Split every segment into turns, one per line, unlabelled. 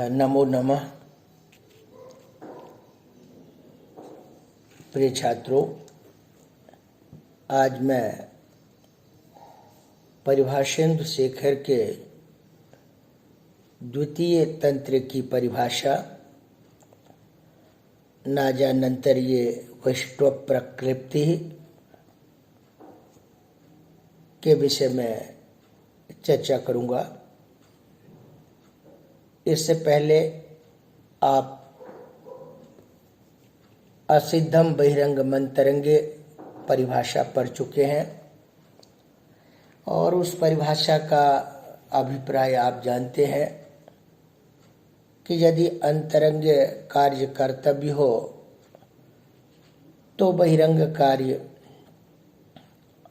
नमो नमः। प्रिय छात्रों, आज मैं परिभाषेंद्र शेखर के द्वितीय तंत्र की परिभाषा नाजानंतर्ये वैष्टव प्रकृति के विषय में चर्चा करूंगा। इससे पहले आप असिद्धम बहिरंग मंतरंगे परिभाषा पढ़ चुके हैं और उस परिभाषा का अभिप्राय आप जानते हैं कि यदि अंतरंग कार्य कर्तव्य हो तो बहिरंग कार्य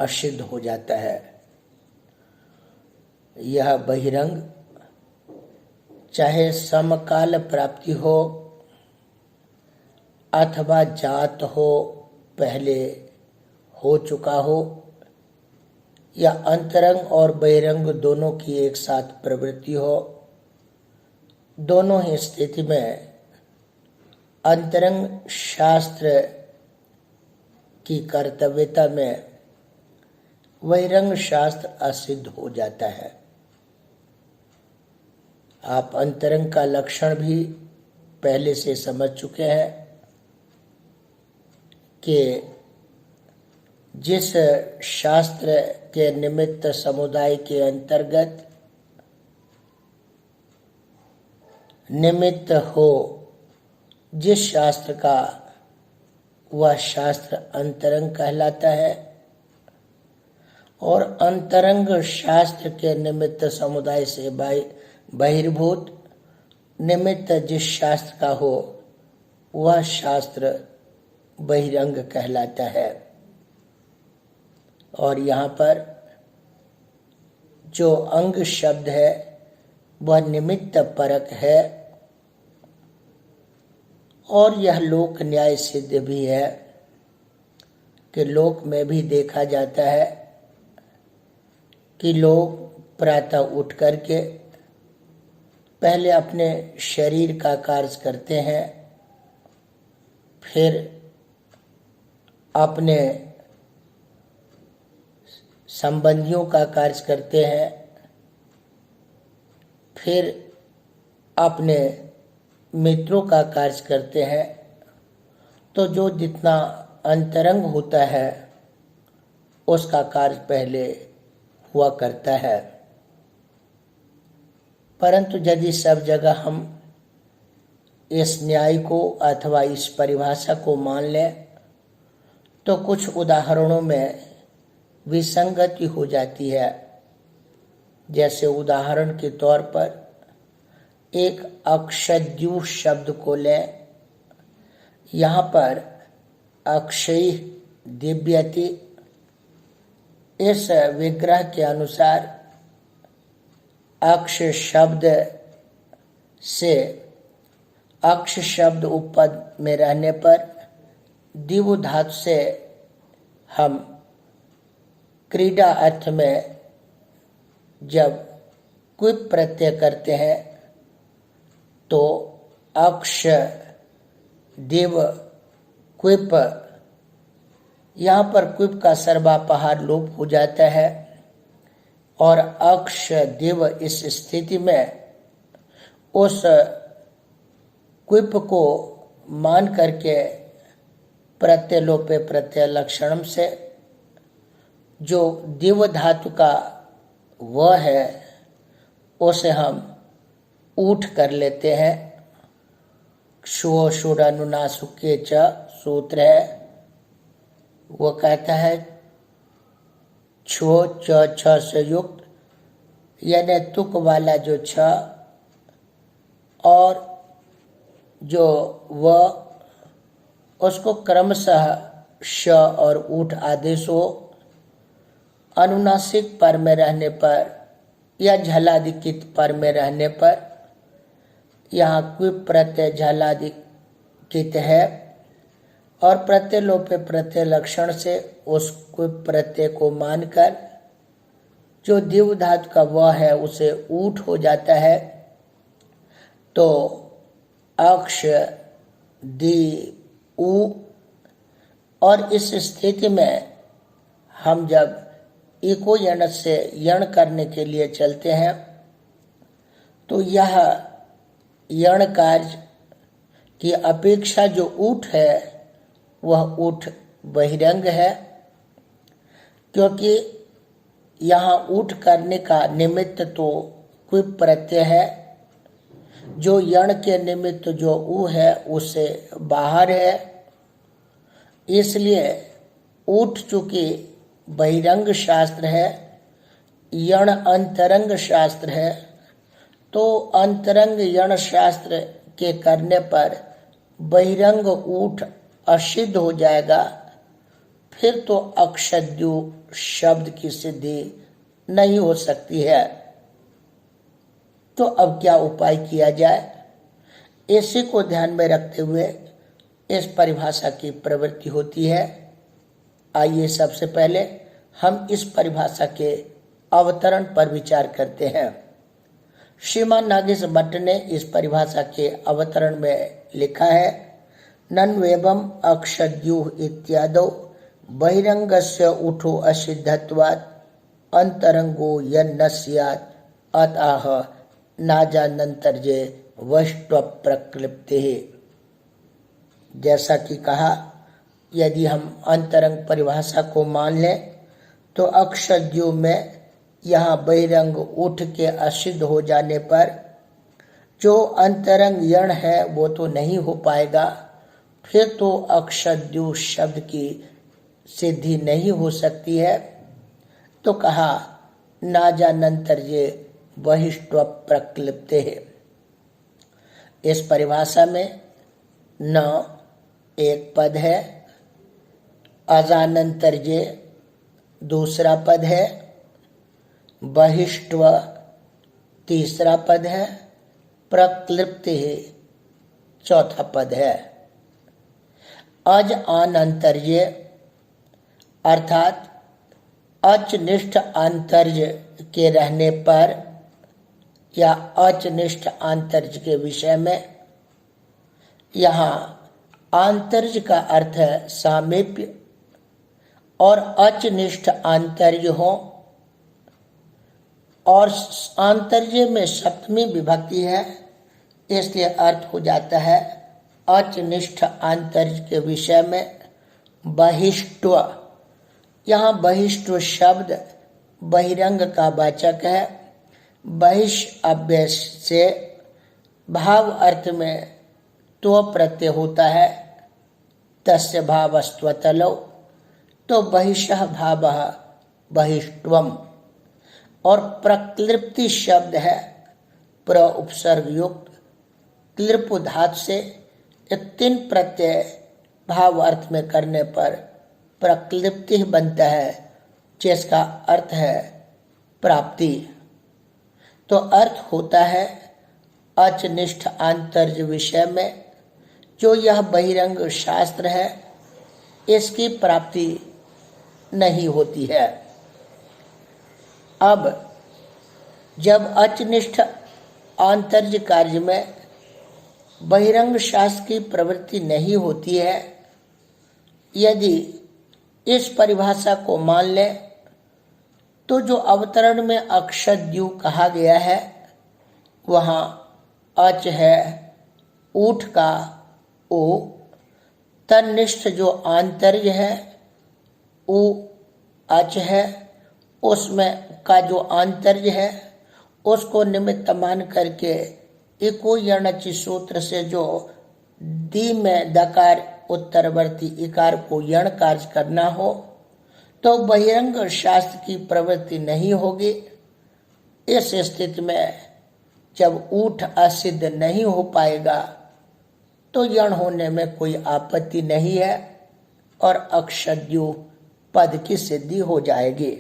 असिद्ध हो जाता है। यह बहिरंग चाहे समकाल प्राप्ति हो अथवा जात हो, पहले हो चुका हो, या अंतरंग और बहिरंग दोनों की एक साथ प्रवृत्ति हो, दोनों ही स्थिति में अंतरंग शास्त्र की कर्तव्यता में बहिरंग शास्त्र असिद्ध हो जाता है। आप अंतरंग का लक्षण भी पहले से समझ चुके हैं कि जिस शास्त्र के निमित्त समुदाय के अंतर्गत निमित्त हो, जिस शास्त्र का वह शास्त्र अंतरंग कहलाता है, और अंतरंग शास्त्र के निमित्त समुदाय से बहिर्भूत निमित्त जिस शास्त्र का हो वह शास्त्र बहिरंग कहलाता है। और यहाँ पर जो अंग शब्द है वह निमित्त परक है और यह लोक न्याय सिद्ध भी है कि लोक में भी देखा जाता है कि लोग प्रातः उठ करके पहले अपने शरीर का कार्य करते हैं, फिर अपने संबंधियों का कार्य करते हैं, फिर अपने मित्रों का कार्य करते हैं। तो जो जितना अंतरंग होता है उसका कार्य पहले हुआ करता है। परंतु यदि सब जगह हम इस न्याय को अथवा इस परिभाषा को मान लें तो कुछ उदाहरणों में विसंगति हो जाती है। जैसे उदाहरण के तौर पर एक अक्षद्यु शब्द को लें। यहाँ पर अक्षय दिव्यति, इस विग्रह के अनुसार अक्ष शब्द से अक्ष शब्द उपपद में रहने पर दिव धातु से हम क्रीडा अर्थ में जब क्विप प्रत्यय करते हैं तो अक्ष दिव क्विप, यहाँ पर क्विप का सर्वापहार लोप हो जाता है और अक्ष दिव इस स्थिति में उस क्विप को मान करके प्रत्यय लोपे प्रत्यय लक्षणम से जो दिव धातु का व है उसे हम ऊठ कर लेते हैं। क्षो षुडनुनासुके च सूत्र है, वो कहता है छो च छ से युक्त, यानी तुक वाला जो छ और जो व उसको क्रमशः श और ऊठ आदेश हो, अनुनासिक पर में रहने पर या झलादिकित पर में रहने पर यहाँ क्विप प्रत्यय झलादिकित है और प्रत्यय लोपे प्रत्यय लक्षण से उस क्विप प्रत्यय को मानकर जो दिव धातु का व है उसे ऊठ हो जाता है। तो अक्ष दी उ, और इस स्थिति में हम जब इको यण से यण करने के लिए चलते हैं तो यह यण कार्य की अपेक्षा जो ऊठ है वह ऊठ बहिरंग है, क्योंकि यहाँ ऊठ करने का निमित्त तो क्विप प्रत्यय है, जो यण के निमित्त जो ऊ है उससे बाहर है। इसलिए ऊठ चूंकि बहिरंग शास्त्र है, यण अंतरंग शास्त्र है, तो अंतरंग यण शास्त्र के करने पर बहिरंग ऊठ असिद्ध हो जाएगा, फिर तो अक्षद्यु शब्द की सिद्धि नहीं हो सकती है। तो अब क्या उपाय किया जाए, इसी को ध्यान में रखते हुए इस परिभाषा की प्रवृत्ति होती है। आइए सबसे पहले हम इस परिभाषा के अवतरण पर विचार करते हैं। श्रीमान नागेश भट्ट ने इस परिभाषा के अवतरण में लिखा है, नन्वेवम अक्षद्युः इत्यादौ बहिरंगस्य उठो असिद्धत्वात् अंतरंगो यन्न स्यात् अतः नाजानंतर्ये वष्ट्व प्रक्लिप्तिः। जैसा कि कहा, यदि हम अंतरंग परिभाषा को मान लें तो अक्षद्यु में यहाँ बहिरंग उठ के असिद्ध हो जाने पर जो अंतरंग यण है वो तो नहीं हो पाएगा, फिर तो अक्षद्यु शब्द की सिद्धि नहीं हो सकती है। तो कहा नाजानंतर्ये बहिष्व प्रक्लिप्ते है। इस परिभाषा में न एक पद है, अजानंतर्ये दूसरा पद है, बहिष्व तीसरा पद है, प्रक्लिप्ति चौथा पद है। अज आनंतर्य अर्थात अचनिष्ठ आंतर्य के रहने पर या अचनिष्ठ आंतर्य के विषय में, यहाँ आंतर्य का अर्थ है सामीप्य और अचनिष्ठ आंतर्य हो, और आंतर्य में सप्तमी विभक्ति है, इसलिए अर्थ हो जाता है अचनिष्ठ आंतर्य के विषय में बहिष्व। यहाँ बहिष्व शब्द बहिरंग का वाचक है। बहिष अव्यय से भाव अर्थ में तो प्रत्यय होता है, तस्य भावस्त्वतलो, तो बहिषः भावः बहिष्वम। और प्रक्लिप्ति शब्द है प्र उपसर्ग युक्त क्लिप धातु से तीन प्रत्यय भाव अर्थ में करने पर प्रक्लिप्ति बनता है, जिसका अर्थ है प्राप्ति। तो अर्थ होता है अचनिष्ठ आंतर्य विषय में जो यह बहिरंग शास्त्र है, इसकी प्राप्ति नहीं होती है। अब जब अचनिष्ठ आंतर्य कार्य में बहिरंग शास्त्र की प्रवृत्ति नहीं होती है, यदि इस परिभाषा को मान लें तो जो अवतरण में अक्षद्यु कहा गया है वहाँ अच है, ऊठ का ओ, तन्निष्ठ जो आंतर्य है उ अच है, उसमें का जो आंतर्य है उसको निमित्त मान करके इको यणचि सूत्र से जो दी में दकार उत्तरवर्ती इकार को यण कार्य करना हो तो बहिरंग शास्त्र की प्रवृत्ति नहीं होगी। इस स्थिति में जब ऊठ असिद्ध नहीं हो पाएगा तो यण होने में कोई आपत्ति नहीं है और अक्षद्यु पद की सिद्धि हो जाएगी।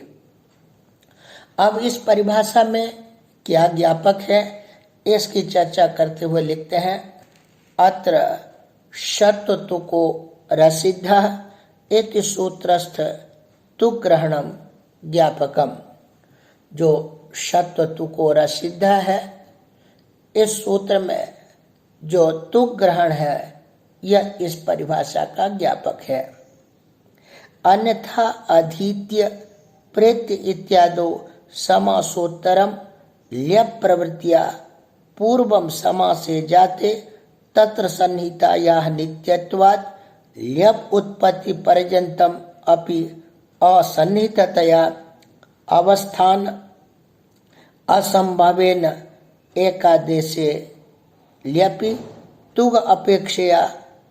अब इस परिभाषा में क्या ज्ञापक है, इसकी चर्चा करते हुए लिखते हैं, अत्र शतुको रसिद्ध इति सूत्रस्थ तु ग्रहणम ज्ञापकम। जो शतुको रसिद्ध है, इस सूत्र में जो तुक ग्रहण है यह इस परिभाषा का ज्ञापक है। अन्यथा अधीत्य प्रेत्य इत्यादो समासोत्तरम ल्यप प्रवृत्तिया पूर्वम समासे जाते तत्र सन्निहितायाः नित्यत्वात् ल्यप उत्पत्ति पर्यन्तम अपि असन्निहिततया अवस्थान असंभवेन एकादेशे ल्यपि तुग अपेक्षया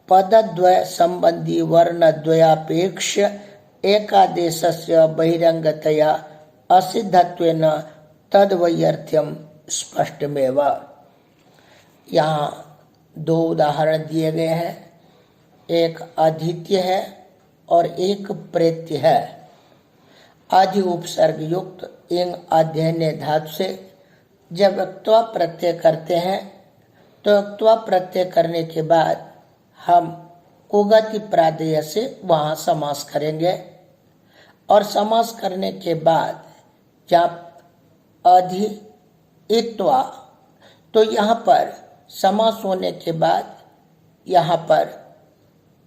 पदद्वय संबंधी वर्णद्वयापेक्ष एकादेशस्य बहिरंगतया असिद्धत्वेन तद्वैयर्थ्यम स्पष्टमेव। यहाँ दो उदाहरण दिए गए हैं, एक आदित्य है और एक प्रेत्य है। आदि उपसर्ग युक्त इंग अध्ययन धातु से जब त्वा प्रत्यय करते हैं तो त्वा प्रत्यय करने के बाद हम कुगति प्रादेय से वहाँ समास करेंगे और समास करने के बाद जब अधि इत्वा, तो यहाँ पर समास होने के बाद यहाँ पर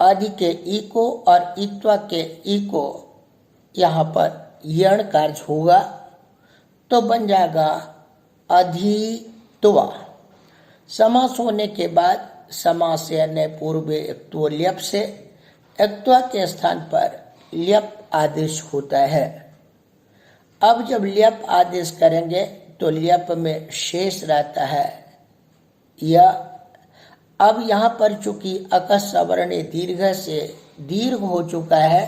अधि के ई को और इत्वा के ई को यहाँ पर यण कार्य होगा तो बन जाएगा अधित्वा। समास होने के बाद समास यानी पूर्व एक्त्व ल्यप से एक्त्वा के स्थान पर ल्यप आदेश होता है। अब जब ल्यप आदेश करेंगे तो ल्यप में शेष रहता है या। अब यहाँ पर चूंकि अकस सवर्ण दीर्घ से दीर्घ हो चुका है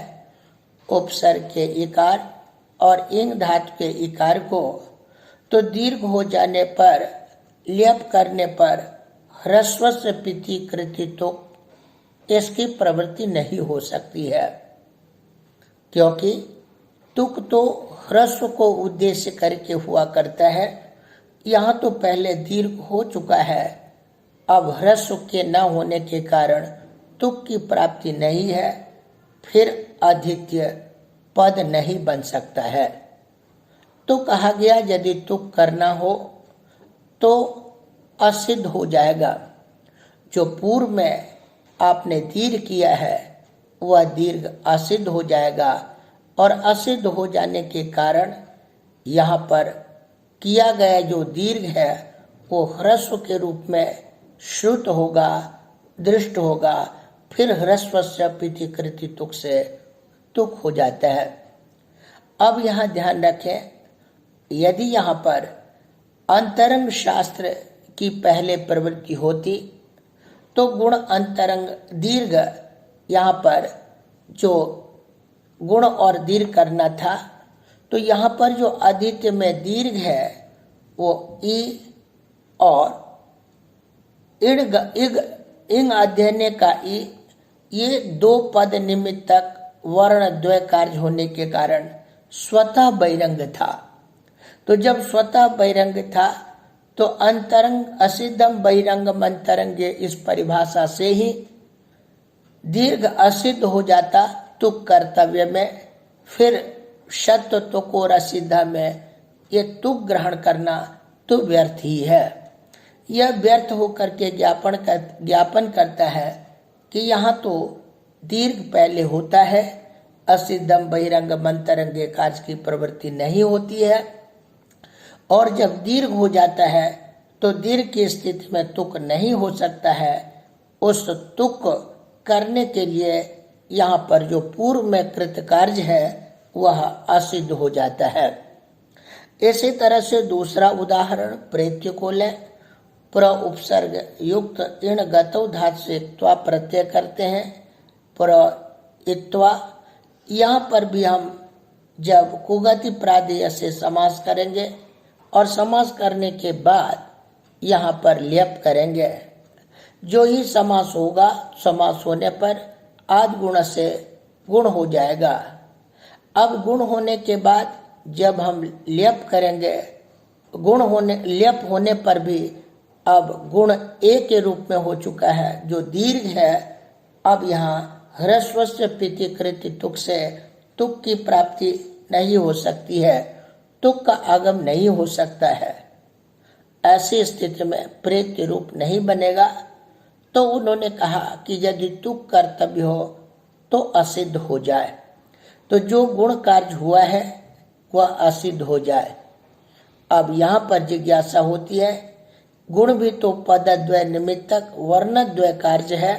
उपसर्ग के इकार और इंग धातु के इकार को, तो दीर्घ हो जाने पर ल्यप करने पर ह्रस्व से पिति कृति तो इसकी प्रवृत्ति नहीं हो सकती है, क्योंकि तुक तो ह्रस्व को उद्देश्य करके हुआ करता है। यहाँ तो पहले दीर्घ हो चुका है, अब ह्रस्व के न होने के कारण तुक की प्राप्ति नहीं है, फिर आदित्य पद नहीं बन सकता है। तो कहा गया यदि तुक करना हो तो असिद्ध हो जाएगा। जो पूर्व में आपने दीर्घ किया है वह दीर्घ असिद्ध हो जाएगा और असिद्ध हो जाने के कारण यहाँ पर किया गया जो दीर्घ है वो ह्रस्व के रूप में श्रुत होगा, दृष्ट होगा, फिर ह्रस्व से पिति कृति तुक से तुक हो जाता है। अब यहाँ ध्यान रखें, यदि यहाँ पर अंतरंग शास्त्र की पहले प्रवृत्ति होती तो गुण अंतरंग दीर्घ, यहाँ पर जो गुण और दीर्घ करना था, तो यहाँ पर जो आदित्य में दीर्घ है वो ई और इग इंग अध्ययन का ई, ये दो पद निमित्तक वर्ण द्वय कार्य होने के कारण स्वतः बहिरंग था। तो जब स्वतः बहिरंग था तो अंतरंग असिद्धम बहिरंगम अंतरंगे इस परिभाषा से ही दीर्घ असिद्ध हो जाता तुक कर्तव्य में, फिर शत तुक और असिद्धा में ये तुक ग्रहण करना तो व्यर्थ ही है। यह व्यर्थ होकर के ज्ञापन करता है कि यहाँ तो दीर्घ पहले होता है, असिद्धम बहिरंगम अंतरंगे कार्य की प्रवृत्ति नहीं होती है, और जब दीर्घ हो जाता है तो दीर्घ की स्थिति में तुक नहीं हो सकता है। उस तुक करने के लिए यहाँ पर जो पूर्व में कृत कार्य है वह असिद्ध हो जाता है। इसी तरह से दूसरा उदाहरण प्रेत्य को लें। प्र उपसर्ग युक्त इण गतौ धातु से त्वा प्रत्यय करते हैं, प्र इत्वा। यहाँ पर भी हम जब कुगति प्रादेय से समास करेंगे और समास करने के बाद यहाँ पर ल्यप करेंगे। जो ही समास होगा, समास होने पर आद गुण से गुण हो जाएगा। अब गुण होने के बाद जब हम ल्यप करेंगे, ल्यप होने पर भी अब गुण ए के रूप में हो चुका है, जो दीर्घ है। अब यहाँ ह्रस्व से पिति कृति तुक से तुक की प्राप्ति नहीं हो सकती है, तुक का आगम नहीं हो सकता है। ऐसी स्थिति में प्रेत्य रूप नहीं बनेगा, तो उन्होंने कहा कि यदि तुक कर्तव्य हो तो असिद्ध हो जाए, तो जो गुण कार्य हुआ है वह असिद्ध हो जाए। अब यहाँ पर जिज्ञासा होती है, गुण भी तो पदद्वय निमित्तक वर्णद्वय कार्य है।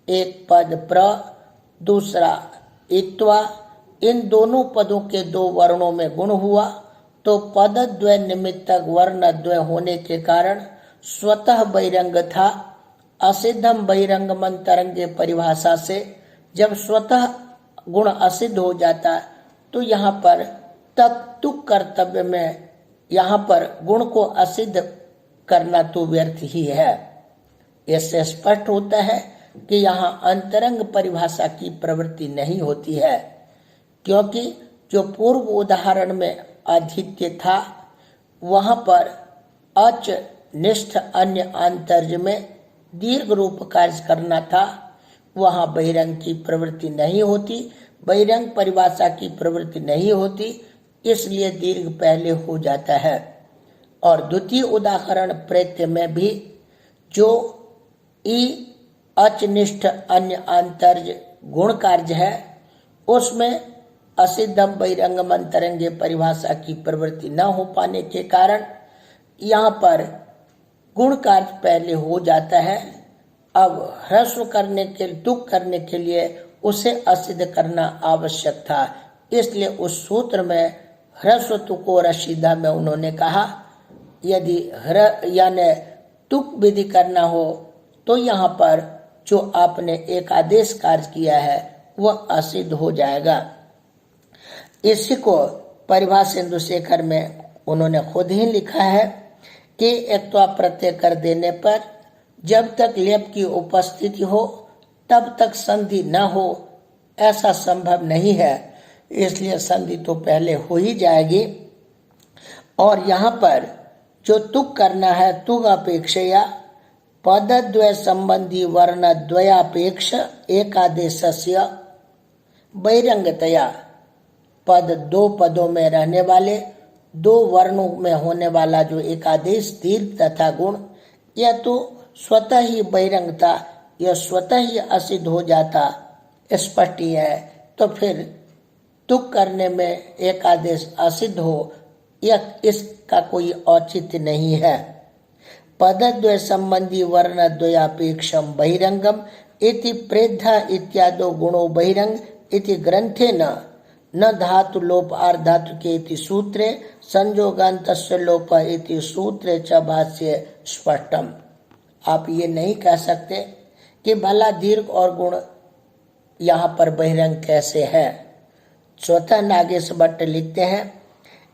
एक पद प्र, दूसरा इत्वा, इन दोनों पदों के दो वर्णों में गुण हुआ, तो पदद्वय निमित्तक वर्णद्वय होने के कारण स्वतः बहिरंग था। असिद्धम बहिरंगमन तरंगे परिभाषा से जब स्वतः गुण असिद्ध हो जाता तो यहाँ पर तुक कर्तव्य में यहाँ पर गुण को असिद्ध करना तो व्यर्थ ही है। इससे स्पष्ट होता है कि यहाँ अंतरंग परिभाषा की प्रवृत्ति नहीं होती है, क्योंकि जो पूर्व उदाहरण में आधित्य था वहां पर अच निष्ठ अन्य आंतर्य में दीर्घ रूप कार्य करना था, वहां बहिरंग की प्रवृत्ति नहीं होती, बहिरंग परिभाषा की प्रवृत्ति नहीं होती, इसलिए दीर्घ पहले हो जाता है। और द्वितीय उदाहरण प्रत्यय में भी जो ई अचनिष्ठ अन्य आंतर्य गुण कार्य है उसमें असिद्धम बहिरंगमन तरंगे परिभाषा की प्रवृत्ति न हो पाने के कारण यहाँ पर गुण कार्य पहले हो जाता है। अब ह्रस्व करने के तुक करने के लिए उसे असिद्ध करना आवश्यक था, इसलिए उस सूत्र में ह्रस्व तुको रशीदा में उन्होंने कहा यदि यानी तुक विधि करना हो तो यहाँ पर जो आपने एक आदेश कार्य किया है वह असिद्ध हो जाएगा। इसी को परिभाषा इंदुशेखर में उन्होंने खुद ही लिखा है कि एक प्रत्यय कर देने पर जब तक लेप की उपस्थिति हो तब तक संधि न हो ऐसा संभव नहीं है, इसलिए संधि तो पहले हो ही जाएगी। और यहाँ पर जो तुक करना है तुग अपेक्षया पदद्वय संबंधी वर्ण द्वयापेक्ष एकादेशस्य बहिरंगतया, पद दो पदों में रहने वाले दो वर्णों में होने वाला जो एकादेश दीर्घ तथा गुण, यह तो स्वतः ही बहिरंगता, यह स्वतः ही असिद्ध हो जाता स्पष्ट ही है, तो फिर तुक करने में एकादेश असिद्ध हो यह इसका कोई औचित्य नहीं है। पदद्वय संबंधी वर्ण द्वयापेक्षम बहिरंगम इति प्रेद्धा इत्यादो गुणो बहिरंग इति ग्रंथे न धातु लोप आर्धातु के इति सूत्रे संयोगान्तस्य लोप इति सूत्रे च भाष्ये स्पष्टम। आप ये नहीं कह सकते कि भला दीर्घ और गुण यहाँ पर बहिरंग कैसे है। स्वतः नागेश भट्ट लिखते हैं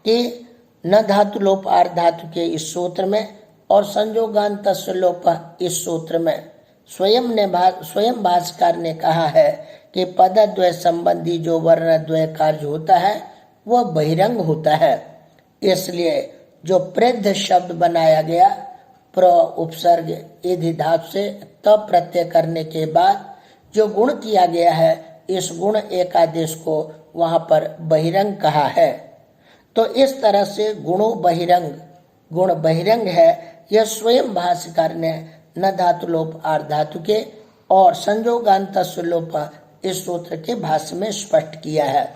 कि न धातु लोप आर्धातु के इस सूत्र में और संयोगान्तस्य लोप इस सूत्र में स्वयं भाष्यकार ने कहा है कि पदद्वय संबंधी जो वर्णद्वय कार्य होता है वह बहिरंग होता है, इसलिए जो प्रेद्ध शब्द बनाया गया प्र उपसर्ग इधि धातु से तब प्रत्यय करने के बाद जो गुण किया गया है इस गुण एकादेश को वहां पर बहिरंग कहा है। तो इस तरह से गुणों बहिरंग, गुण बहिरंग है, यह स्वयं भाष्यकार ने न धातु लोप आर्धातु के और संयोगान्तस्य लोप इस सूत्र के भाष्य में स्पष्ट किया है,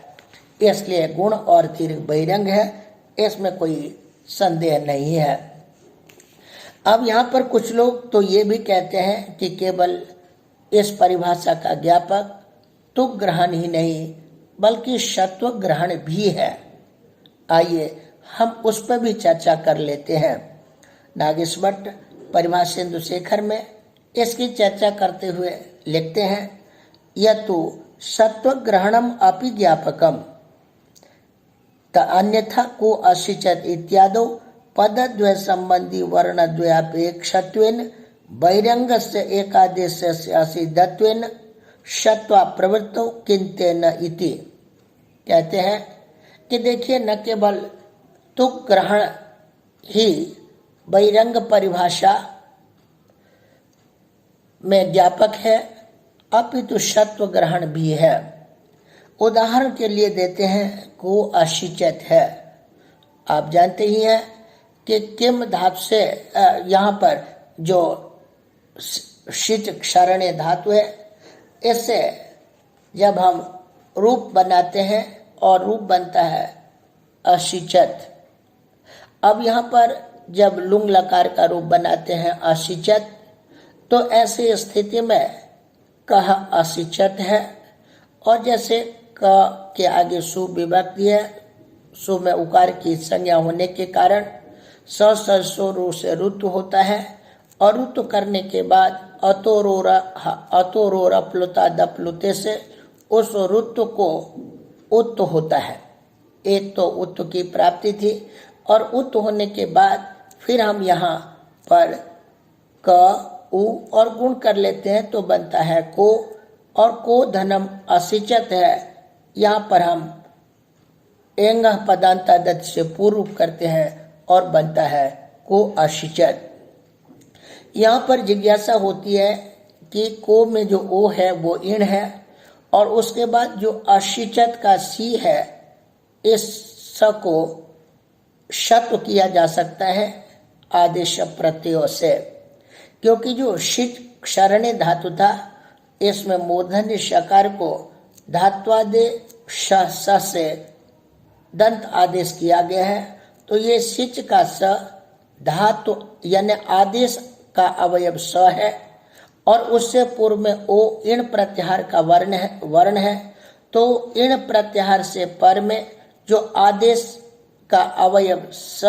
इसलिए गुण और दीर्घ बहिरंग है, इसमें कोई संदेह नहीं है। अब यहाँ पर कुछ लोग तो ये भी कहते हैं कि केवल इस परिभाषा का ज्ञापक तुक ग्रहण ही नहीं बल्कि शत्व ग्रहण भी है। आइए हम उस पर भी चर्चा कर लेते हैं। नागेश भट्ट परिभाषा इंदुशेखर में इसकी चर्चा करते हुए लिखते हैं यह तो सत्व ग्रहणम अपि ज्ञापकम त अन्यथा को अशिचत इत्यादो पदद्वय संबंधी वर्णद्वयापेक्षत्वेन बहिरंगस्य एकादेशस्य असिद्धत्वेन शत्वा प्रवृत्तो किंतेन इति। कहते हैं कि देखिए न केवल तुक ग्रहण ही बहिरंग परिभाषा में ज्ञापक है अपितु शत्व ग्रहण भी है। उदाहरण के लिए देते हैं को अशिचत है। आप जानते ही हैं कि किम धातु से यहाँ पर जो शिच क्षरण्य धातु है। इससे जब हम रूप बनाते हैं और रूप बनता है अशिचत। अब यहाँ पर जब लुंग लकार का रूप बनाते हैं अशिचत, तो ऐसी स्थिति में कह अशिचत है। और जैसे क के आगे सु विभक्ति है, सु में उकार की संज्ञा होने के कारण सो रू से ऋतु होता है, और ऋतु करने के बाद अतोरोरा प्लुता दप्लुते से उस ऋतु को उत्त होता है। एक तो उत्त की प्राप्ति थी, और उत्त होने के बाद फिर हम यहाँ पर क उ और गुण कर लेते हैं तो बनता है को, और को धनम असिचत है। यहाँ पर हम एंग पदांतादत से पूर्व करते हैं और बनता है को अशिचत। यहाँ पर जिज्ञासा होती है कि को में जो ओ है वो इण है, और उसके बाद जो अशिचत का सी है, इस स को शत किया जा सकता है आदेश प्रत्ययों से, क्योंकि जो शिच क्षरण्य धातु था इसमें मूर्धन्य शकार को धात्वादे श से दंत आदेश किया गया है। तो ये शिच का स धातु यानी आदेश का अवयव स है, और उससे पूर्व में ओ इण प्रत्याहार का वर्ण है। तो इण प्रत्याहार से पर में जो आदेश का अवयव स,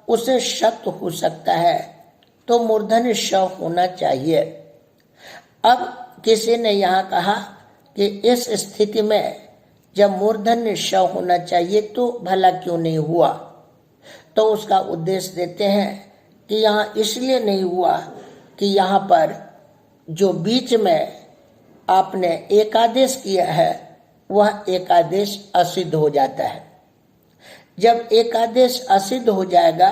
उसे शत हो सकता है, तो मूर्धन्य श होना चाहिए। अब किसी ने यहाँ कहा कि इस स्थिति में जब मूर्धन्य श होना चाहिए तो भला क्यों नहीं हुआ, तो उसका उद्देश्य देते हैं कि यहाँ इसलिए नहीं हुआ कि यहाँ पर जो बीच में आपने एकादेश किया है वह एकादेश असिद्ध हो जाता है। जब एकादेश असिद्ध हो जाएगा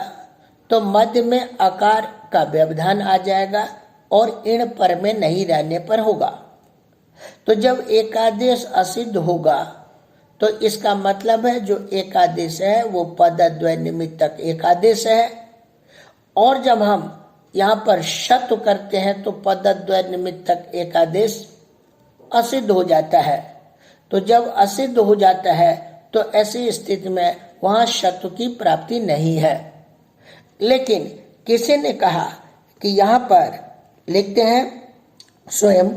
तो मध्य में अकार का व्यवधान आ जाएगा और इण पर में नहीं रहने पर होगा। तो जब एकादेश असिद्ध होगा तो इसका मतलब है जो एकादेश है वो पदद्वय निमित्तक एकादेश है, और जब हम यहाँ पर शत करते हैं तो पदद्वय निमित्तक एकादेश असिद्ध हो जाता है। तो जब असिद्ध हो जाता है तो ऐसी स्थिति में वहाँ शत की प्राप्ति नहीं है। लेकिन किसी ने कहा कि यहाँ पर लिखते हैं स्वयं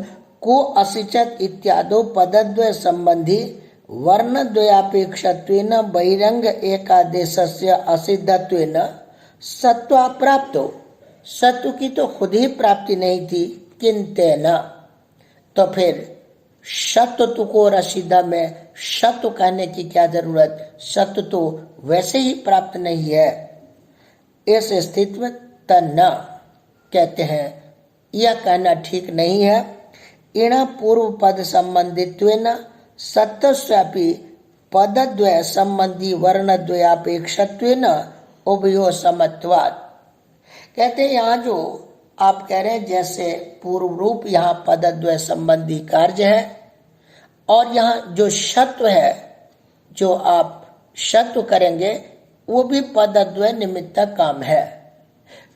को असिचत इत्यादो पदद्वय संबंधी वर्णद्वयापेक्षत्वेन बहिरंग एकादेशस्य असिद्धत्वेन सत्वा प्राप्तो। सत्व की तो खुद ही प्राप्ति नहीं थी, किंतेन, तो फिर सत्व को रसीदा में सत्व कहने की क्या जरूरत, सत्व तो वैसे ही प्राप्त नहीं है। इस स्थिति में तन्न कहते हैं, यह कहना ठीक नहीं है। इण पूर्व पद संबंधित्वेन सत्स्यापि पदद्वय संबंधी वर्णद्वयापेक्षत्वेन उभयो समत्वात्। कहते हैं यहाँ जो आप कह रहे हैं जैसे पूर्व रूप यहाँ पदद्वय संबंधी कार्य है, और यहाँ जो शत्व है जो आप शत्व करेंगे वो भी पदद्वय निमित्त काम है,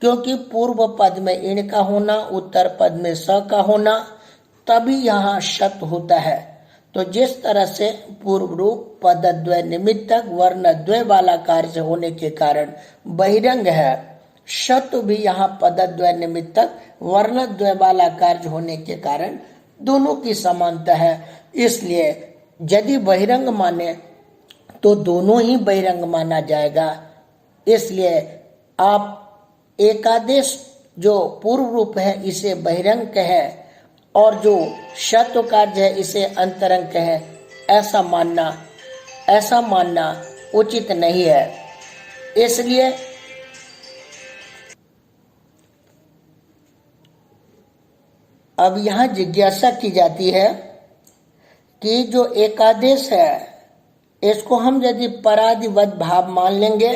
क्योंकि पूर्व पद में इण का होना, उत्तर पद में स का होना, तभी यहाँ शत होता है। तो जिस तरह से पूर्व रूप पदद्वय निमित्तक वर्णद्वय वाला कार्य होने के कारण बहिरंग है, शत भी यहाँ पदद्वय निमित्तक वर्णद्वय वाला कार्य होने के कारण दोनों की समानता है। इसलिए यदि बहिरंग माने तो दोनों ही बहिरंग माना जाएगा। इसलिए आप एकादेश जो पूर्व रूप है इसे बहिरंग कहें, और जो शत्व कार्य है इसे अंतरंग कहें, ऐसा मानना उचित नहीं है। इसलिए अब यहाँ जिज्ञासा की जाती है कि जो एकादेश है इसको हम यदि परादिबद्ध भाव मान लेंगे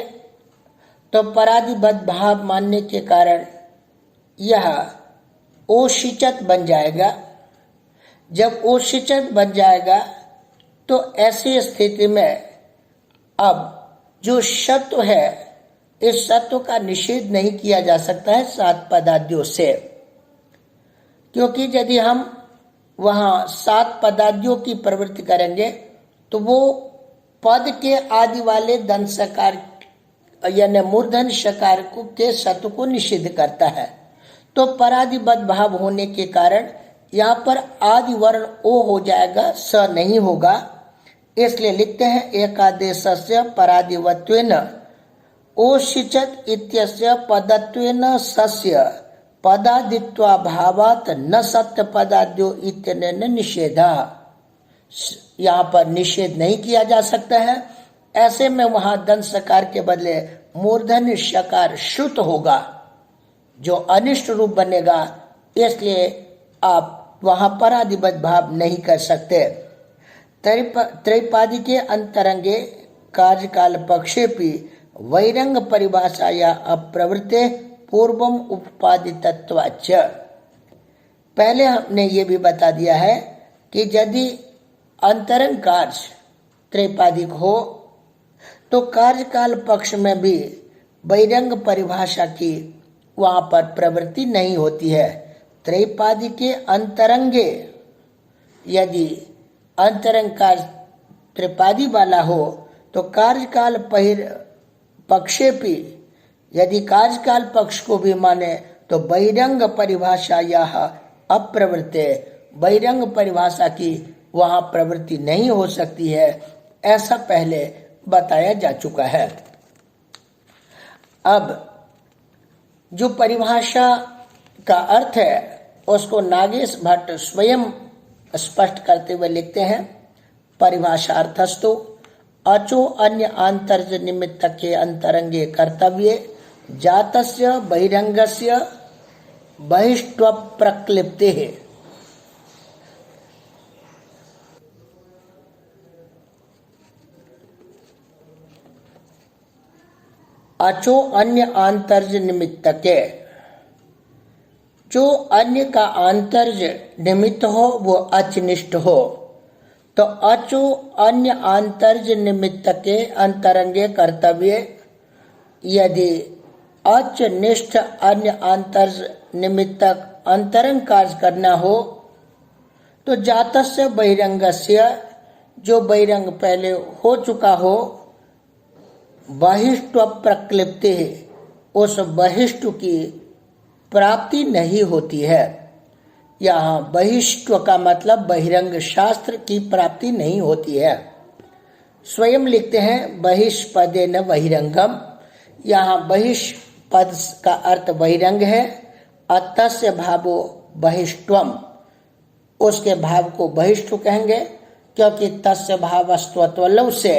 तो परादिबद्ध भाव मानने के कारण यह ओशिचत बन जाएगा। जब ओशिचत बन जाएगा तो ऐसी स्थिति में अब जो सत्व है इस सत्व का निषेध नहीं किया जा सकता है सात पदाद्यों से, क्योंकि यदि हम वहां 7 पदादियों की प्रवृत्ति करेंगे तो वो पद के आदि वाले दंत सकार यानी मूर्धन शकार को के सत्व को निषिद्ध करता है। तो परादिबद्ध भाव होने के कारण यहाँ पर आदि वर्ण ओ हो जाएगा, स नहीं होगा। इसलिए लिखते हैं एकादेशस्य परादिवत्वेन ओशिचत इत्यस्य पदत्वेन सस्य पदादित्वा भावात न सत्य पदाद्यो इत्यनेन निषेधा। यहाँ पर निषेध नहीं किया जा सकता है। ऐसे में वहां दंत सकार के बदले मूर्धन्य शकार श्रुत होगा जो अनिष्ट रूप बनेगा। इसलिए आप वहां परादिबद्ध भाव नहीं कर सकते। त्रैपादी के अंतरंगे कार्यकाल पक्षेपि वैरंग परिभाषा या अप्रवृत्ते पूर्वम उपपादितत्वाच्च। पहले हमने ये भी बता दिया है कि यदि अंतरंग कार्य त्रैपादिक हो तो कार्यकाल पक्ष में भी वैरंग परिभाषा की वहां पर प्रवृत्ति नहीं होती है। त्रैपादी के अंतरंगे यदि अंतरंग कार्य त्रिपादी वाला हो तो कार्यकाल पक्षेपि यदि कार्यकाल पक्ष को भी माने तो बहिरंग परिभाषा यह अप्रवृत्ते, बहिरंग परिभाषा की वहां प्रवृत्ति नहीं हो सकती है, ऐसा पहले बताया जा चुका है। अब जो परिभाषा का अर्थ है उसको नागेश भट्ट स्वयं स्पष्ट करते हुए लिखते हैं। परिभाषार्थस्तु अचो अन्य आंतर्ज निमित्त के अंतरंगे कर्तव्ये जातस्य बहिरंगस्य बहिष्त्व प्रक्लिप्ते है। अचो अन्य आंतर्ज निमित्त के, जो अन्य का आंतर्ज निमित्त हो वो अचनिष्ठ हो। तो अचो अन्य आंतर्ज निमित्त के अंतरंगे कर्तव्य, यदि अचनिष्ठ अन्य आंतर्ज निमित्तक अंतरंग कार्य करना हो तो जातस्य बहिरंगस्य, जो बहिरंग पहले हो चुका हो, बहिष्त्व प्रक्लिप्ते, उस बहिष्ट की प्राप्ति नहीं होती है। यहाँ बहिष्त्व का मतलब बहिरंग शास्त्र की प्राप्ति नहीं होती है। स्वयं लिखते हैं बहिष्पदे न बहिरंगम। यहाँ बहिष्पद का अर्थ बहिरंग है। अतस्य भावो बहिष्त्वम, उसके भाव को बहिष्ठ कहेंगे क्योंकि तस्य भावस्त्वत्वलव से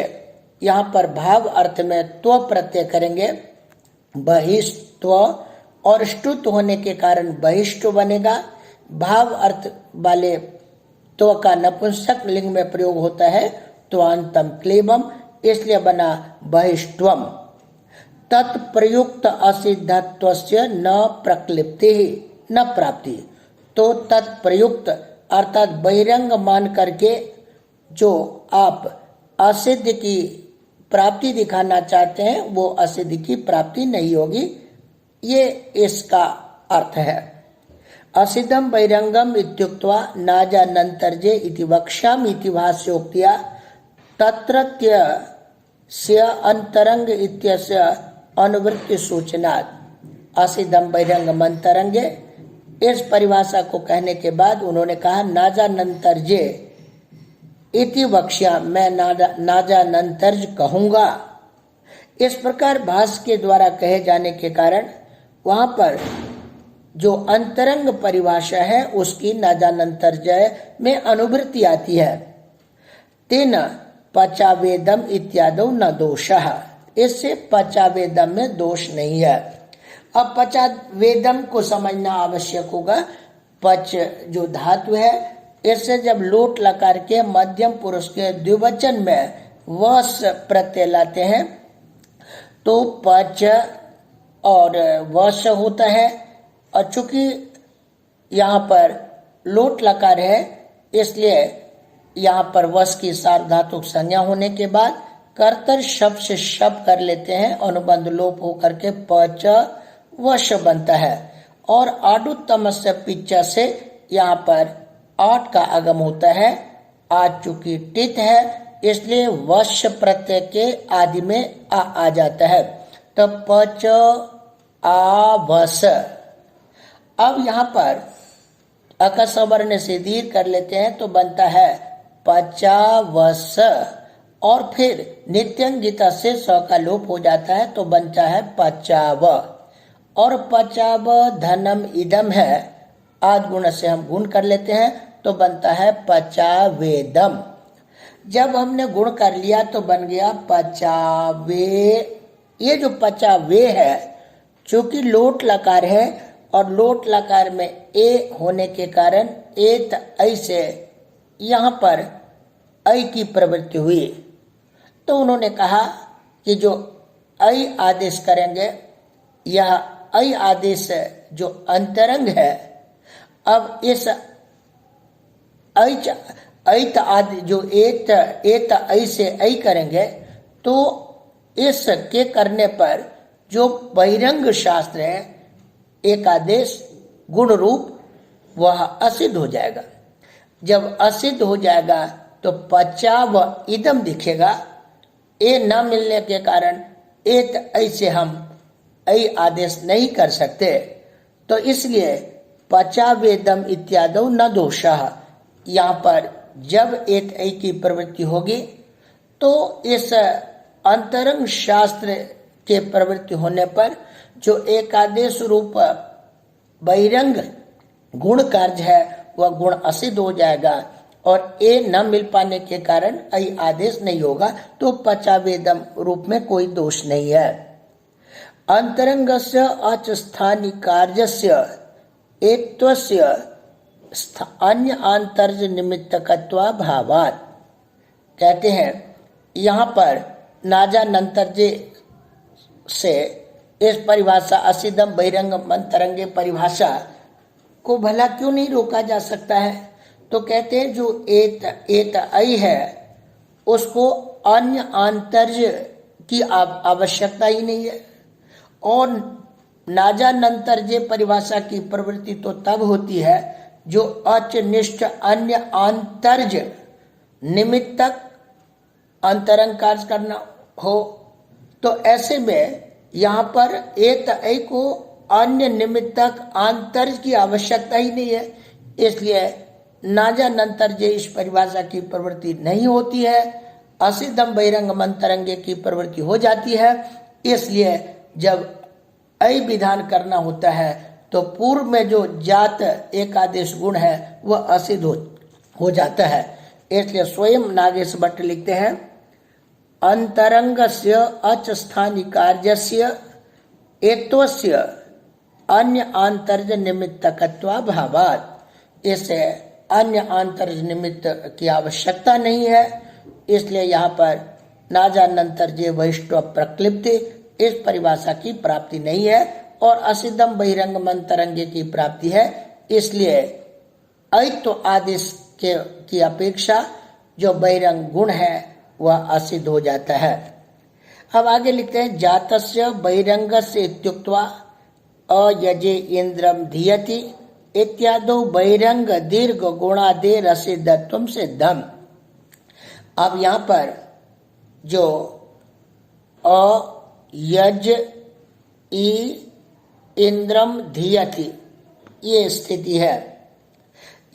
यहाँ पर भाव अर्थ में त्व प्रत्यय करेंगे। बहिष्त्व और ष्टुत होने के कारण बहिष्ठ बनेगा। भाव अर्थ वाले त्व का नपुंसक लिंग में प्रयोग होता है त्वांतम क्लेबम, इसलिए बना बहिष्त्वम। तत्प्रयुक्त असिद्धत्वस्य न प्रक्लिप्ति न प्राप्ति। तो तत्प्रयुक्त अर्थात बहिरंग मान करके जो आप असिद्ध की प्राप्ति दिखाना चाहते हैं वो असिद्ध की प्राप्ति नहीं होगी, ये इसका अर्थ है। असिद्धम बहिरंगम इत्युक्त्वा नाजानंतर्जे इति वक्ष्यामि इति भाष्योक्त्या तत्रत्य से अंतरंग इत्यस्य अनुवृत्ति सूचनात् असिद्धम बहिरंगम अंतरंगे, इस परिभाषा को कहने के बाद उन्होंने कहा नाजानंतर्जे इति वक्ष्या, मैं नाजानंतर्ज कहूंगा। इस प्रकार भाष्य के द्वारा कहे जाने के कारण वहां पर जो अंतरंग परिभाषा है उसकी नाजानंतर्जय में अनुवृत्ति आती है। तेन पचावेदम इत्यादो न दोषः, इससे पचावेदम में दोष नहीं है। अब पचावेदम को समझना आवश्यक होगा। पच जो धातु है, इससे जब लोट लकार के मध्यम पुरुष के द्विवचन में वस प्रत्यय लाते हैं तो पच और वश होता है। और चूंकि यहाँ पर लोट लकार है इसलिए यहाँ पर वश की सार्वधातुक संज्ञा होने के बाद कर्तर शब्द से शब्द कर लेते हैं, अनुबंध लोप होकर के पच वश बनता है। और आडुत्तम से पिच्चा से यहाँ पर आठ का आगम होता है। आज चूंकि टित है इसलिए वश प्रत्यय के आदि में आ जाता है, तो पच आवस। अब यहाँ पर अकस वर्ण से दीर्घ कर लेते हैं तो बनता है पचावस, और फिर नित्यंगिता से स का लोप हो जाता है तो बनता है पचाव, और पचाव धनम इदम है, आद गुण से हम गुण कर लेते हैं तो बनता है पचावेदम। जब हमने गुण कर लिया तो बन गया पचावे। ये जो पचावे है चूंकि लोट लकार है और लोट लकार में ए होने के कारण एत ऐसे यहाँ पर ऐ की प्रवृत्ति हुई, तो उन्होंने कहा कि जो ऐ आदेश करेंगे यह ऐ आदेश जो अंतरंग है, अब इस ऐत आदि जो एत ऐ से ऐ करेंगे तो इस के करने पर जो बहिरंग शास्त्र है एक आदेश गुण रूप वह असिद्ध हो जाएगा। जब असिद्ध हो जाएगा तो पचाव इदम दिखेगा। ए न मिलने के कारण एत ऐसे हम ऐ आदेश नहीं कर सकते, तो इसलिए पचावेदम इत्यादो न दोषः। यहाँ पर जब एत ऐ की प्रवृत्ति होगी तो इस अंतरंग शास्त्र के प्रवृत्ति होने पर जो एकादेश रूप बहिरंग गुण कार्य है वह गुण असिद्ध हो जाएगा, और ए न मिल पाने के कारण ऐ आदेश नहीं होगा, तो पचावेदम रूप में कोई दोष नहीं है। अंतरंगस्य अच स्थानीय कार्यस्य एत्वस्य अन्य आंतर्ज निमित्तकत्वा भावात्। कहते हैं यहाँ पर नाजा नंतर्जे से इस परिभाषा असिदम बहिरंग मंतरंगे परिभाषा को भला क्यों नहीं रोका जा सकता है? तो कहते हैं जो एत ऐ है उसको अन्य आंतर्ज की आवश्यकता ही नहीं है, और नाजा नंतर्जे परिभाषा की प्रवृत्ति तो तब होती है जो अचनिष्ठ अन्य आंतर्ज निमित्तक अंतरंग कार्य करना हो। तो ऐसे में यहाँ पर एत ऐ को अन्य निमित्तक आंतर्ज की आवश्यकता ही नहीं है, इसलिए नाजा नंतर्जे इस परिभाषा की प्रवृत्ति नहीं होती है। असिद्धम बहिरंग मंतरंगे की प्रवृत्ति हो जाती है, इसलिए जब ऐ विधान करना होता है तो पूर्व में जो जात एकादेश गुण है वह असिद्ध हो जाता है। इसलिए स्वयं नागेश भट्ट लिखते हैं अंतरंगस्य अच स्थानीय कार्यस्य एत्वस्य अन्य आंतर्ज निमित्तकत्वा भावात्। इसे अन्य आंतर्ज निमित्त की आवश्यकता नहीं है, इसलिए यहाँ पर नाजानंतर्जे वैष्णव प्रक्लिप्ति इस परिभाषा की प्राप्ति नहीं है, और असिद्धम बहिरंग मंतरंगे की प्राप्ति है। इसलिए ऐत्व आदेश की अपेक्षा जो बहिरंग गुण है वह असिद्ध हो जाता है। अब आगे लिखते हैं जातस्य बहिरंगस्य इत्युक्त्वा अयजे इंद्रम धीयति इत्यादो बहिरंग दीर्घ गुणादेर असिद्धत्वम सिद्धम। अब यहाँ पर जो अयज इंद्रम धीयति ये स्थिति है,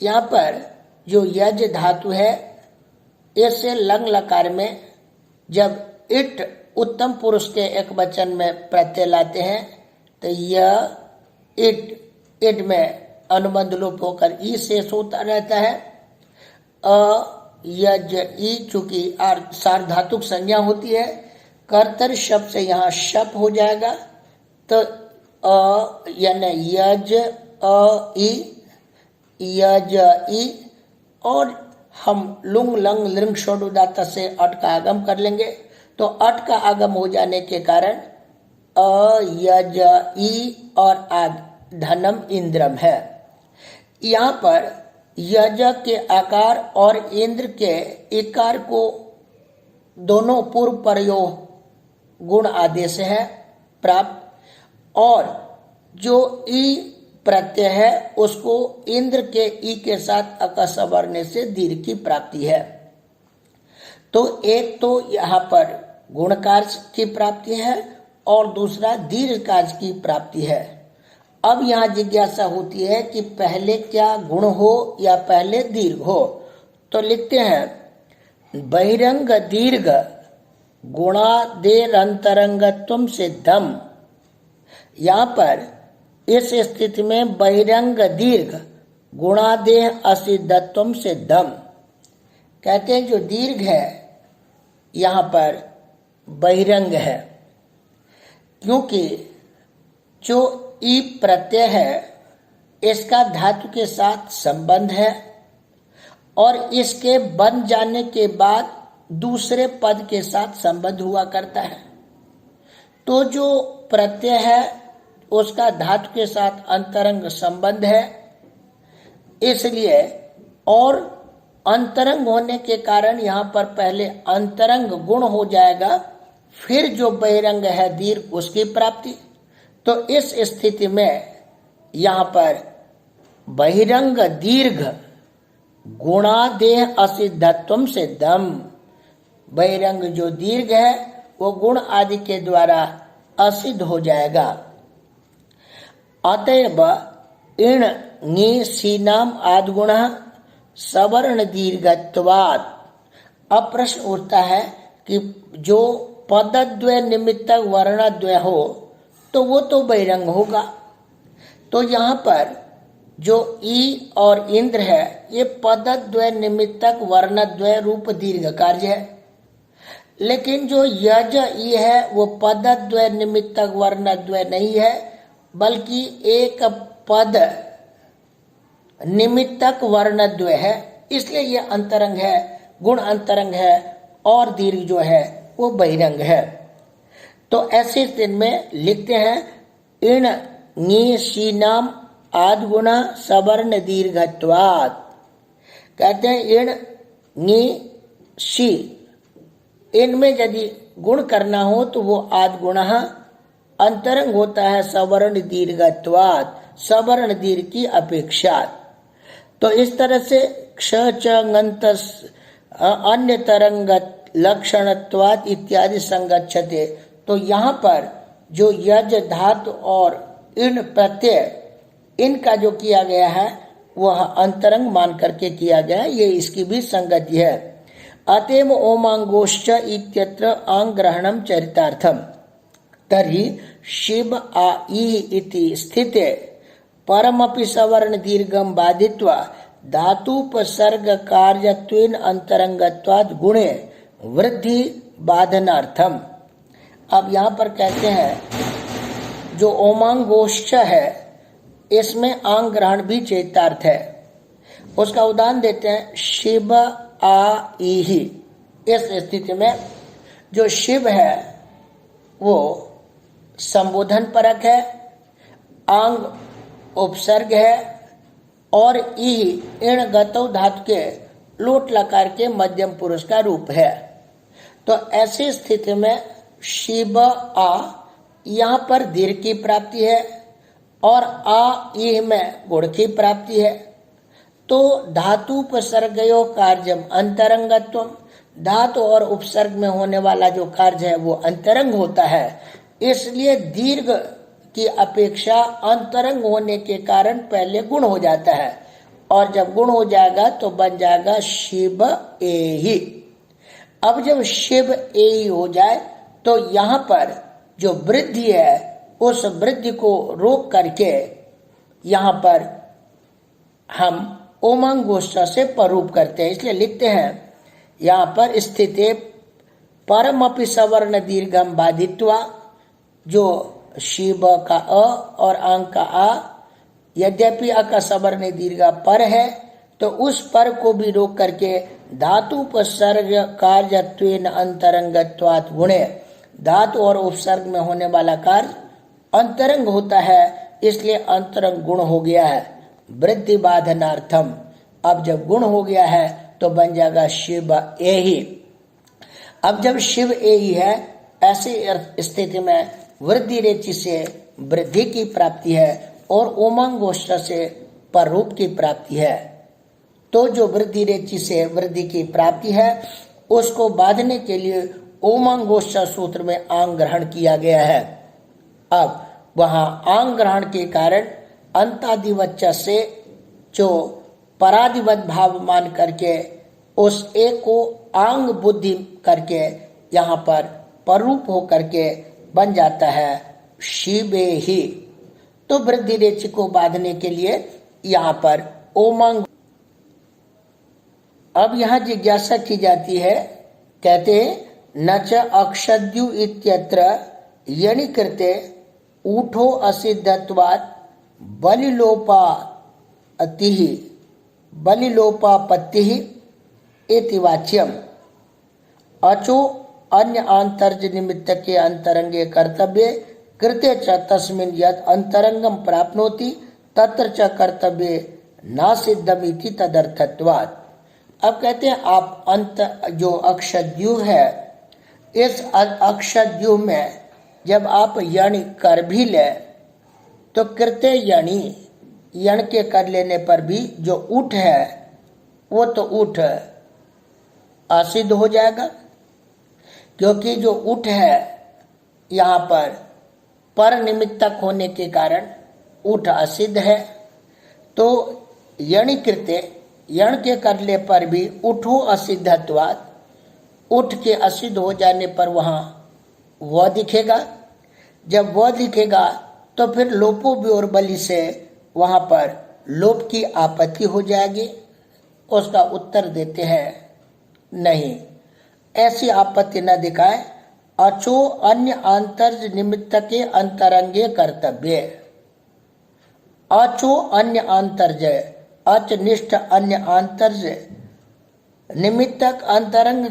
यहाँ पर जो यज धातु है इससे लंग लकार में जब इट उत्तम पुरुष के एक वचन में प्रत्यय लाते हैं तो यह इट में अनुबंध लोप होकर ई शेष होता रहता है। यज ई चूंकि सार्वधातुक संज्ञा होती है, कर्तरी शब्द से यहाँ शप हो जाएगा, तो यानी यज यज ई, और हम लुंग लंग लिंग षोड उदात्त से अट का आगम कर लेंगे, तो अट का आगम हो जाने के कारण यज ई और आग धनम इंद्रम है। यहाँ पर यज के आकार और इंद्र के इकार को दोनों पूर्व प्रयोग गुण आदेश है प्राप्त, और जो ई प्रत्यय है उसको इंद्र के ई के साथ अका सवरने से दीर्घ की प्राप्ति है। तो एक तो यहाँ पर गुण कार्य की प्राप्ति है और दूसरा दीर्घ कार्य की प्राप्ति है। अब यहाँ जिज्ञासा होती है कि पहले क्या गुण हो या पहले दीर्घ हो। तो लिखते हैं बहिरंग दीर्घ गुणादेरंतरंगत्वम सिद्धम। यहाँ पर इस स्थिति में बहिरंग दीर्घ गुणादेह असिद्धत्वम सिद्धम। कहते हैं जो दीर्घ है यहाँ पर बहिरंग है, क्योंकि जो ई प्रत्यय है इसका धातु के साथ संबंध है और इसके बन जाने के बाद दूसरे पद के साथ संबंध हुआ करता है। तो जो प्रत्यय है उसका धातु के साथ अंतरंग संबंध है, इसलिए और अंतरंग होने के कारण यहाँ पर पहले अंतरंग गुण हो जाएगा, फिर जो बहिरंग है दीर्घ उसकी प्राप्ति। तो इस स्थिति में यहाँ पर बहिरंग दीर्घ गुणादेह असिद्धत्वम सिद्धम। बहिरंग जो दीर्घ है वो गुण आदि के द्वारा असिद्ध हो जाएगा। अतएव इण ङी सीनाम आद्गुण सवर्ण दीर्घत्वात्। अब प्रश्न उठता है कि जो पदद्वय निमित्तक वर्णद्वय हो तो वो तो बहिरंग होगा। तो यहाँ पर जो ई और इंद्र है ये पदद्वय निमित्तक वर्णद्वय रूप दीर्घ कार्य है, लेकिन जो यज ई है वो पदद्वय निमित्तक वर्णद्वय नहीं है, बल्कि एक पद निमित्तक वर्णद्वय है, इसलिए ये अंतरंग है, गुण अंतरंग है और दीर्घ जो है वो बहिरंग है। तो ऐसे स्थिति में लिखते हैं इण ङी शीनाम आद्गुण सवर्ण दीर्घत्वात्। कहते हैं इण ङी शी, इनमें यदि गुण करना हो तो वो आद्गुण अंतरंग होता है सवर्ण दीर्घत्वात्, सवर्ण दीर्घ की अपेक्षा। तो इस तरह से क्ष च ङन्त अन्य तरंग लक्षणत्वात् इत्यादि संगच्छते। तो यहाँ पर जो यज धातु और इण प्रत्यय इनका जो किया गया है वह अंतरंग मान करके किया गया है, ये इसकी भी संगति है। अतएव ओमांगोश्च इत्यत्र आंग्रहणम चरितार्थम तर्हि शिव आ इति स्थिते परमपि सवर्ण दीर्घम बाधित्वा धातुपसर्ग कार्यत्वेन अंतरंगत्वाद गुणे वृद्धि बाधनार्थम। अब यहाँ पर कहते हैं जो ओमांगोश्च है इसमें आंग ग्रहण भी चेतार्थ है। उसका उदाहरण देते हैं शिव आ इहि। इस स्थिति में जो शिव है वो संबोधन परक है, आंग उपसर्ग है और इहि इण गतौ धातु के लोट लकार के मध्यम पुरुष का रूप है। तो ऐसी स्थिति में शिव आ यहाँ पर दीर्घ की प्राप्ति है और आ इह में गुण की प्राप्ति है। तो धातु उपसर्गयो कार्यम अंतरंगत्वम, धातु और उपसर्ग में होने वाला जो कार्य है वो अंतरंग होता है, इसलिए दीर्घ की अपेक्षा अंतरंग होने के कारण पहले गुण हो जाता है और जब गुण हो जाएगा तो बन जाएगा शिव एहि। अब जब शिव एहि हो जाए तो यहाँ पर जो वृद्धि है उस वृद्धि को रोक करके यहाँ पर हम ओमांगोष्ठ से परूप करते हैं, इसलिए लिखते हैं यहाँ पर स्थिते परमपि सवर्ण दीर्घम बाधित्वा। जो शिव का अ और आंग का आ, यद्यपि अ का सवर्ण दीर्घ पर है तो उस पर को भी रोक करके धातु उपसर्ग कार्यत्वेन अंतरंगत्वात् गुणे, धातु और उपसर्ग में होने वाला कार्य अंतरंग होता है, इसलिए अंतरंग गुण हो गया है वृद्धि बाधनार्थम। अब जब गुण हो गया है तो बन जाएगा शिव एहि। अब जब शिव एहि है ऐसी स्थिति में वृद्धि रेचि से वृद्धि की प्राप्ति है और उमंगोष्ठ से पर रूप की प्राप्ति है। तो जो वृद्धि रेचि से वृद्धि की प्राप्ति है उसको बांधने के लिए उमंगोष्ठ सूत्र में आंग ग्रहण किया गया है। अब वहां आंग ग्रहण के कारण अंतादिवच्च से जो परादिवत भाव मान करके उस एक को आंग बुद्धि करके यहाँ पर परूप हो करके बन जाता है शिवे ही। तो वृद्धि रेचि को बांधने के लिए यहाँ पर उमंग। अब यहाँ जिज्ञासा की जाती है, कहते न च अक्षद्यु इत्यत्र यणि कृते ऊठो असिद्धत्वात् बलिलोपापत्तिः इति वाच्यम्। अचो अन्य आंतर्ज निमित्त के अंतरंगे कर्तव्ये कृते च तस्मिन् यत् अंतरंगम प्राप्नोति तत्र च कर्तव्ये न सिद्धमिति तदर्थत्वात्। अब कहते हैं आप अंत जो अक्षद्यु है, इस अक्षद्यु में जब आप यण कर भी ले तो कृत्य यणी यण के कर लेने पर भी जो उठ है वो तो उठ असिद्ध हो जाएगा, क्योंकि जो उठ है यहाँ पर निमित्तक होने के कारण उठ असिद्ध है। तो यणि कृत्य यण के करले पर भी उठो असिद्धत्वात्, उठ के असिद्ध हो जाने पर वहां वह दिखेगा। जब वह दिखेगा तो फिर लोपो और बलि से वहां पर लोप की आपत्ति हो जाएगी। उसका उत्तर देते हैं नहीं, ऐसी आपत्ति न दिखाए। अचो अन्य आंतर्ज निमित्त के अंतरंगे कर्तव्य। अचो अन्य आंतर्ज, अच निष्ठ अन्य आंतर्ज निमित्तक अंतरंग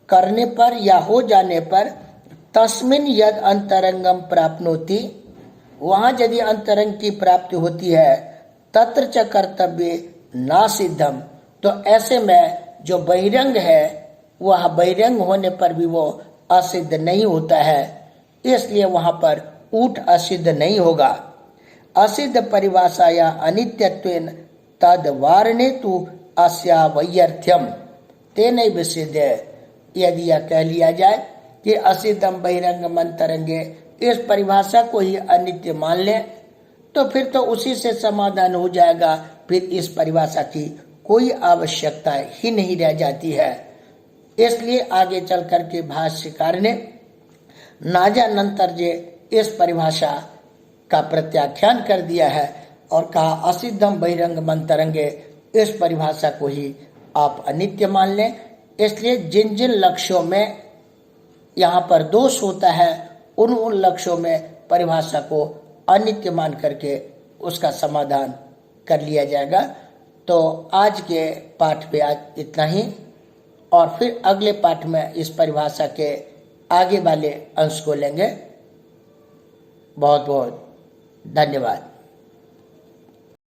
करने पर या हो जाने पर तस्मिन् यद अंतरंगम प्राप्नोति, वहां यदि अंतरंग की प्राप्ति होती है तत्र च कर्तव्य ना सिद्धम, तो ऐसे में जो बहिरंग है वह बहिरंग होने पर भी वो असिद्ध नहीं होता है, इसलिए वहां पर ऊठ असिद्ध नहीं होगा। असिद्ध परिभाषा या अनित्यत्वेन तद वारणे तु अस्या वैयर्थ्यम तेन विसिद्ध। यदि यह कह लिया जाए कि असिद्धम बहिरंगम अंतरंगे, इस परिभाषा को ही अनित्य मान ले तो फिर तो उसी से समाधान हो जाएगा, फिर इस परिभाषा की कोई आवश्यकता ही नहीं रह जाती है। इसलिए आगे चल करके भाष्यकार ने नाजानंतर्जे इस परिभाषा का प्रत्याख्यान कर दिया है और कहा असिद्धम बहिरंगम अंतरंगे, इस परिभाषा को ही आप अनित्य मान लें। इसलिए जिन जिन लक्ष्यों में यहाँ पर दोष होता है उन लक्ष्यों में परिभाषा को अनित्य मान करके उसका समाधान कर लिया जाएगा। तो आज के पाठ पे आज इतना ही, और फिर अगले पाठ में इस परिभाषा के आगे वाले अंश को लेंगे। बहुत बहुत धन्यवाद।